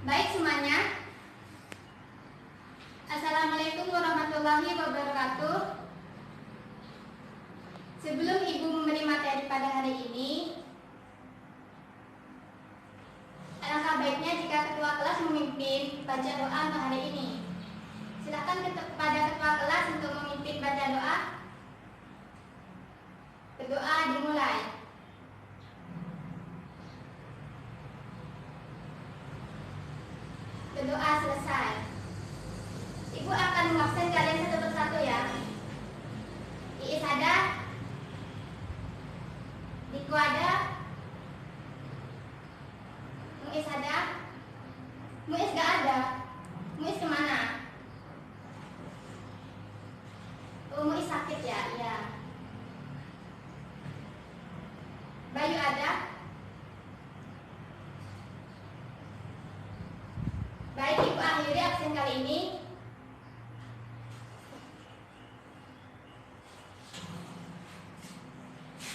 Baik semuanya, Assalamualaikum warahmatullahi wabarakatuh. Sebelum Ibu memberi materi pada hari ini, alangkah baiknya jika ketua kelas memimpin baca doa untuk hari ini. Silakan kepada ketua kelas untuk memimpin baca doa. Berdoa dimulai. Berdoa selesai. Ibu akan mengabsen kalian satu persatu ya. Iis ada, Diko ada, Muis ada, Muis gak ada. Muis kemana? Oh, Muis sakit ya? Iya. Bayu ada? Baik, Ibu akhiri absen kali ini.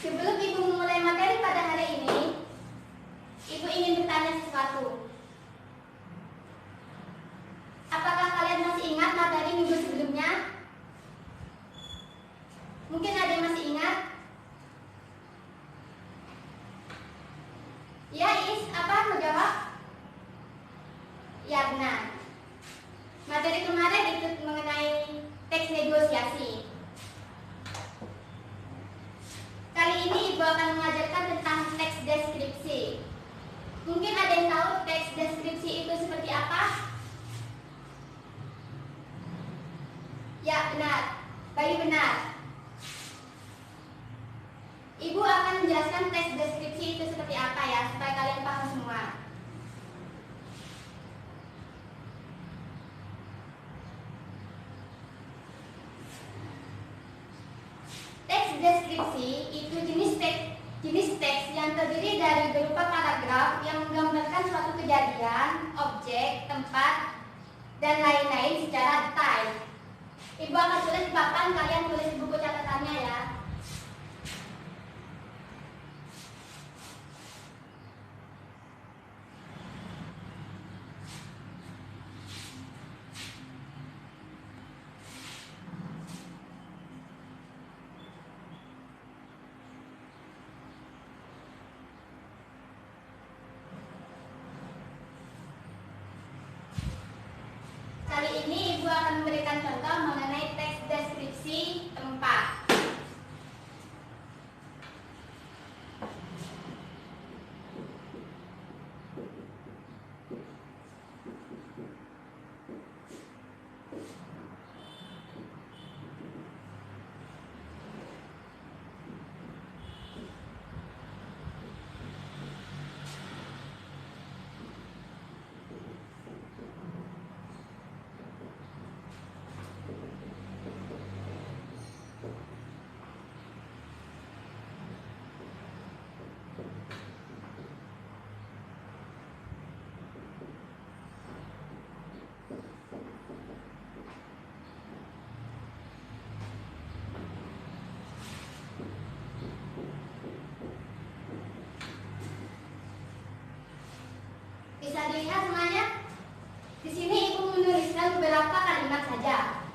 Sebelum Ibu memulai materi pada hari ini, Ibu ingin bertanya sesuatu. Apakah kalian masih ingat materi minggu sebelumnya? Mungkin ada yang masih ingat? Ya, Is, apa mau jawab? Ya, benar. Materi kemarin itu mengenai teks negosiasi. Kali ini Ibu akan mengajarkan tentang teks deskripsi. Mungkin ada yang tahu teks deskripsi itu seperti apa? Ya, benar. Bayu benar. Ibu akan menjelaskan teks deskripsi itu seperti apa ya, supaya kalian paham semua. Teks deskripsi itu jenis teks yang terdiri dari berupa paragraf yang menggambarkan suatu kejadian, objek, tempat, dan lain-lain secara detail. Ibu akan tulis di papan, kalian tulis di buku catatannya ya. Kali ini Ibu akan memberikan contoh mengenai teks deskripsi tempat. Bisa dilihat semuanya? Di sini Ibu menuliskan beberapa kalimat saja.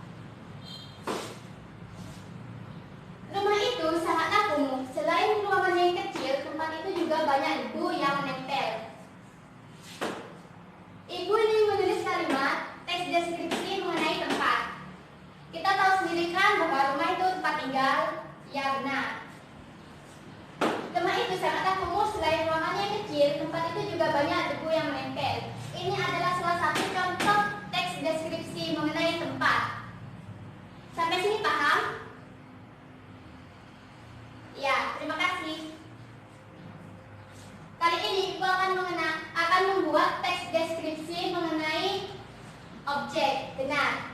Rumah itu sangatlah kumuh. Selain ruangan yang kecil, tempat itu juga banyak debu yang menempel. Ibu ini menulis kalimat teks deskripsi mengenai tempat. Kita tahu sendiri kan bahwa rumah itu tempat tinggal. Ya, benar. Rumah itu sangatlah kumuh. Selain ruangannya yang kecil, tempat itu juga banyak debu yang menempel. Ini adalah salah satu contoh teks deskripsi mengenai tempat. Sampai sini paham? Ya, terima kasih. Kali ini Ibu akan membuat teks deskripsi mengenai objek. Benar.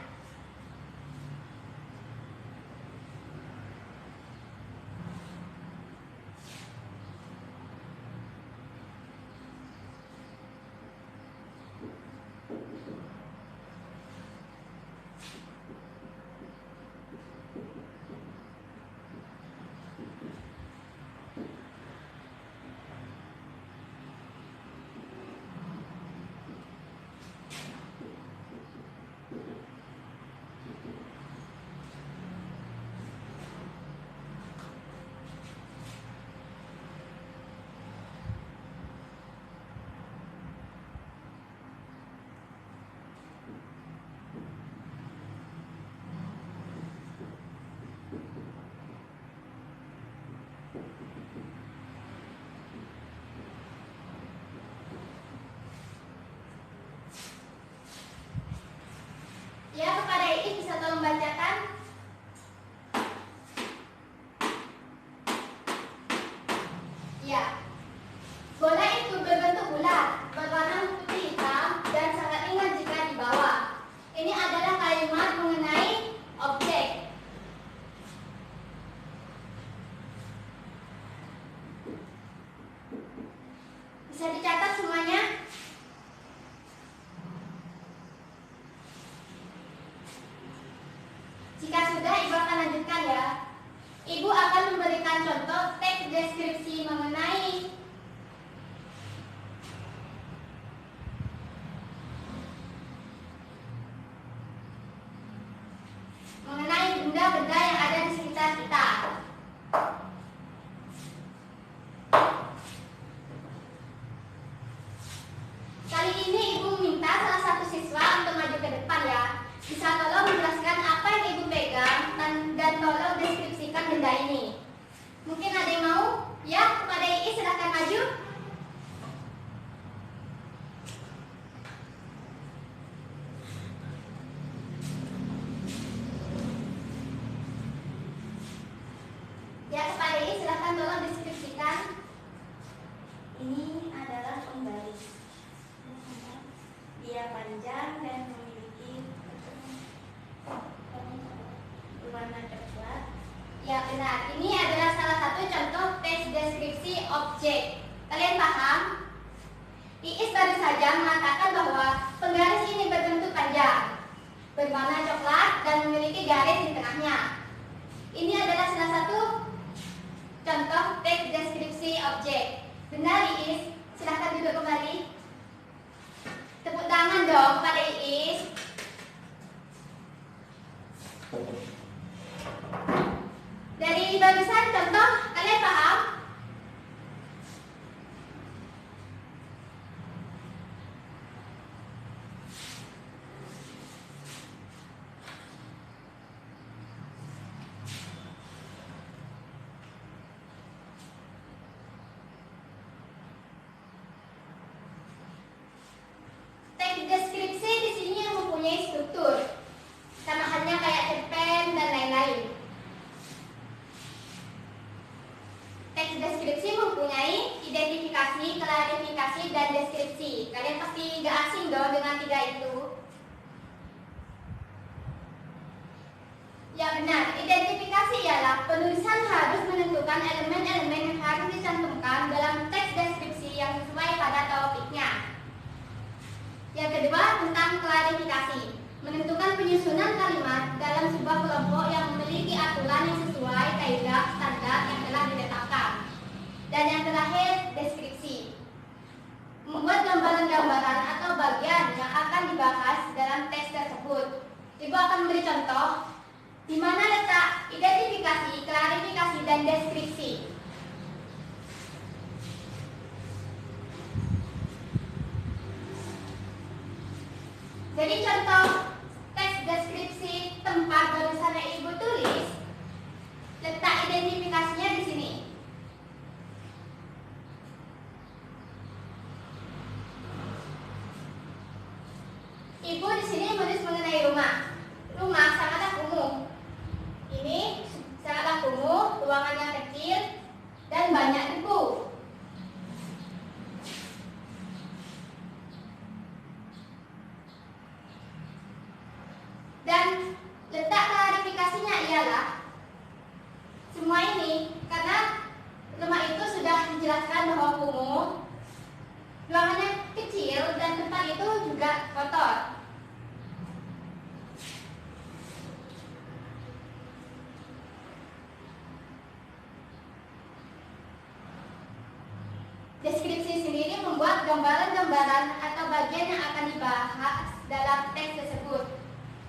deskripsi mengenai benda-benda yang ada di sekitar kita. Kali ini Ibu minta salah satu siswa untuk maju ke depan ya. Bisa tolong menjelaskan apa yang Ibu pegang dan tolong deskripsikan benda ini. Mungkin ada yang mau? Ya, kepada Iis silahkan maju. Ya, kepada Iis silahkan tolong deskripsikan. Ini adalah pembaris. Dia panjang dan memiliki warna coklat. Ya benar, ini adalah salah satu contoh teks deskripsi objek. Kalian paham? Iis baru saja mengatakan bahwa penggaris ini berbentuk panjang, berwarna coklat dan memiliki garis di tengahnya. Ini adalah salah satu contoh teks deskripsi objek. Benar Iis, silahkan duduk kembali. Tepuk tangan dong pada Iis. Dari barusan contoh, kalian paham? Teks deskripsi di sini yang mempunyai struktur, sama halnya kayak cerpen dan lain-lain. Teks deskripsi mempunyai identifikasi, klarifikasi, dan deskripsi. Kalian pasti nggak asing dong dengan tiga itu. Ya benar, identifikasi ialah penulisan harus menentukan elemen-elemen yang harus dicantumkan dalam teks deskripsi yang sesuai pada topiknya. Yang kedua tentang klarifikasi, menentukan penyusunan kalimat dalam sebuah kelompok yang memiliki aturan yang sesuai kaidah standar yang telah ditetapkan. Dan yang terakhir deskripsi, membuat gambaran-gambaran atau bagian yang akan dibahas dalam teks tersebut. Ibu akan memberi contoh di mana letak identifikasi, klarifikasi, dan deskripsi. Jadi contoh teks deskripsi tempat barusan yang Ibu tulis, letak identifikasinya di sini. Ibu di sini menulis mengenai rumah. Rumah sangatlah kumuh. Ini sangatlah kumuh, ruangannya kecil dan banyak debu. Dan letak klarifikasinya ialah semua ini karena rumah itu sudah dijelaskan bahwa kumuh, ruangannya kecil dan tempat itu juga kotor. Deskripsi sendiri membuat gambaran-gambaran atau bagian yang akan dibahas dalam teks tersebut.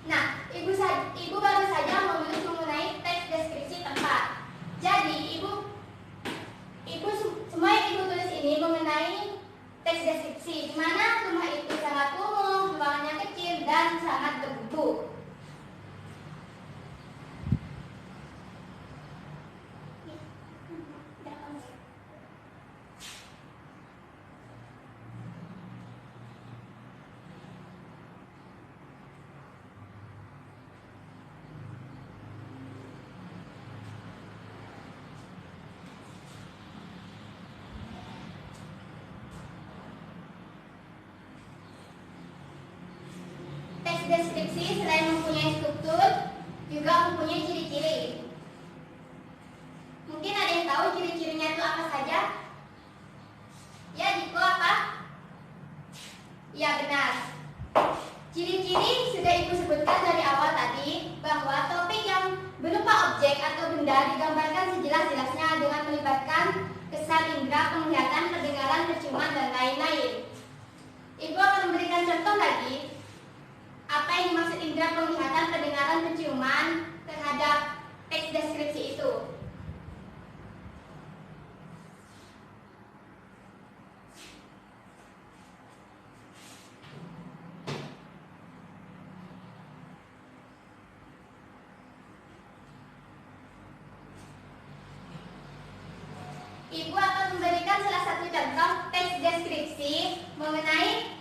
Nah, ibu baru saja menulis mengenai teks deskripsi tempat. Jadi, semua yang ibu tulis ini mengenai teks deskripsi, di mana rumah itu sangat kumuh, ruangannya kecil dan sangat berdebu. Deskripsi selain mempunyai struktur juga mempunyai ciri-ciri. Mungkin ada yang tahu ciri-cirinya itu apa saja? Ya, Diko apa? Ya, benar. Ciri-ciri sudah Ibu sebutkan dari awal tadi, bahwa topik yang berupa objek atau benda digambarkan sejelas-jelasnya dengan melibatkan kesan indera penglihatan, pendengaran, penciuman, dan lain-lain. Ibu akan memberikan contoh lagi apa yang dimaksud indera penglihatan, pendengaran, penciuman terhadap teks deskripsi itu. Ibu akan memberikan salah satu contoh teks deskripsi mengenai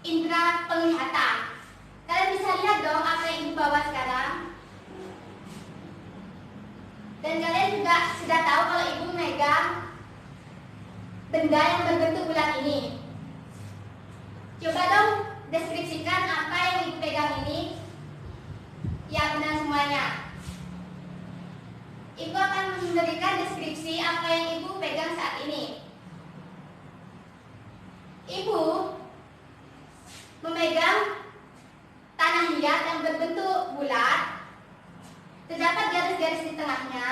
indera penglihatan. Kalian bisa lihat dong apa yang Ibu bawa sekarang. Dan kalian juga sudah tahu kalau Ibu memegang benda yang berbentuk bulat ini. Coba dong deskripsikan apa yang Ibu pegang ini. Ya, benar semuanya. Ibu akan memberikan deskripsi apa yang Ibu pegang saat ini. Ibu memegang tanah liat yang berbentuk bulat, terdapat garis-garis di tengahnya,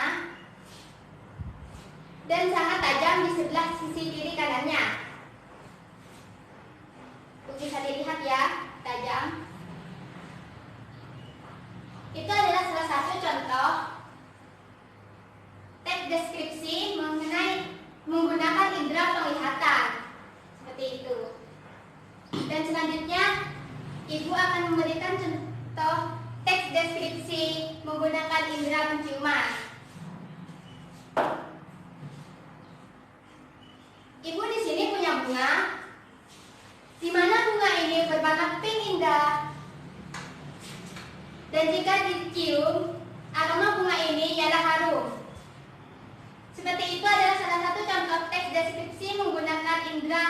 dan sangat tajam di sebelah sisi kiri kanannya. Bisa dilihat ya, tajam. Itu adalah salah satu contoh teks deskripsi mengenai menggunakan indera penglihatan seperti itu. Dan selanjutnya Ibu akan memberikan contoh teks deskripsi menggunakan indera penciuman. Ibu di sini punya bunga, di mana bunga ini berwarna pink indah. Dan jika dicium, aroma bunga ini ialah harum. Seperti itu adalah salah satu contoh teks deskripsi menggunakan indera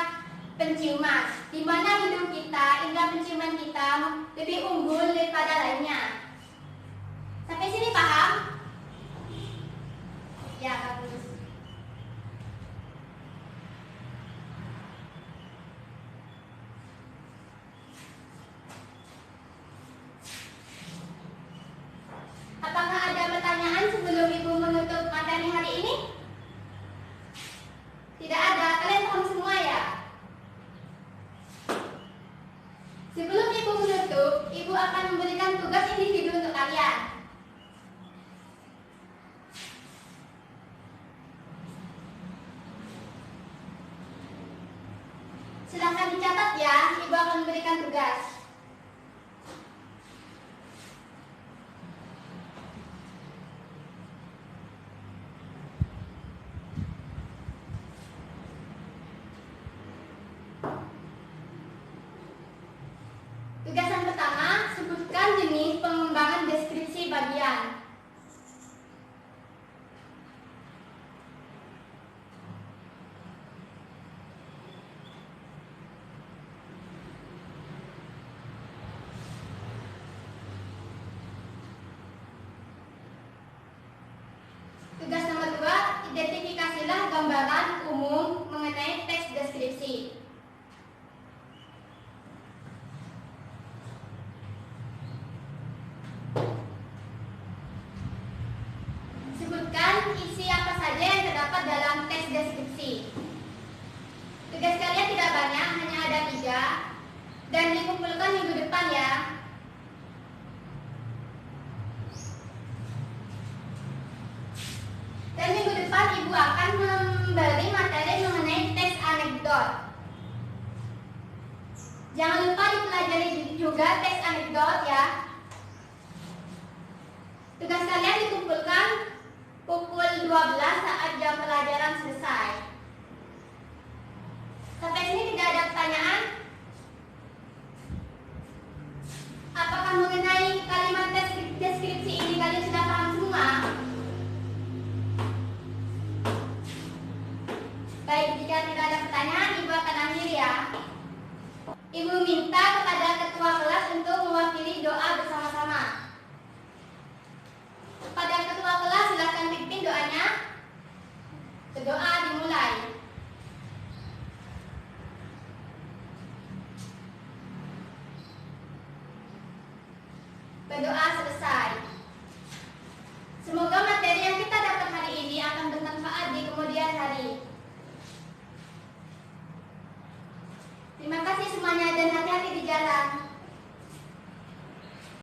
penciuman, di mana hidung kita, indera penciuman kita lebih unggul daripada lainnya. Sampai sini paham? Ya, bagus. Apakah ada pertanyaan sebelum Ibu menutup materi hari ini? Tidak ada, kalian paham semua ya? Sebelum Ibu menutup, Ibu akan memberikan tugas individu untuk kalian. Silahkan dicatat ya, Ibu akan memberikan tugas. Tugas yang pertama, sebutkan jenis pengembangan deskripsi bagian. Tugas nomor 2, identifikasilah gambaran umum mengenai teks deskripsi. Sebutkan isi apa saja yang terdapat dalam teks deskripsi. Tugas kalian tidak banyak, hanya ada 3, dan dikumpulkan minggu depan ya. Dan minggu depan Ibu akan memberi materi mengenai teks anekdot. Jangan lupa dipelajari juga teks anekdot ya. Tugas kalian dikumpulkan pukul 12 saat jam pelajaran selesai. Sampai sini tidak ada pertanyaan? Apakah mengenai kalimat deskripsi ini kalian sudah paham semua? Baik, jika tidak ada pertanyaan, Ibu akan akhiri ya. Ibu minta kepada ketua kelas untuk mewakili doa bersama-sama. Pada ketua kelas silakan pimpin doanya. Berdoa dimulai. Berdoa selesai. kasih semuanya dan hati-hati di jalan.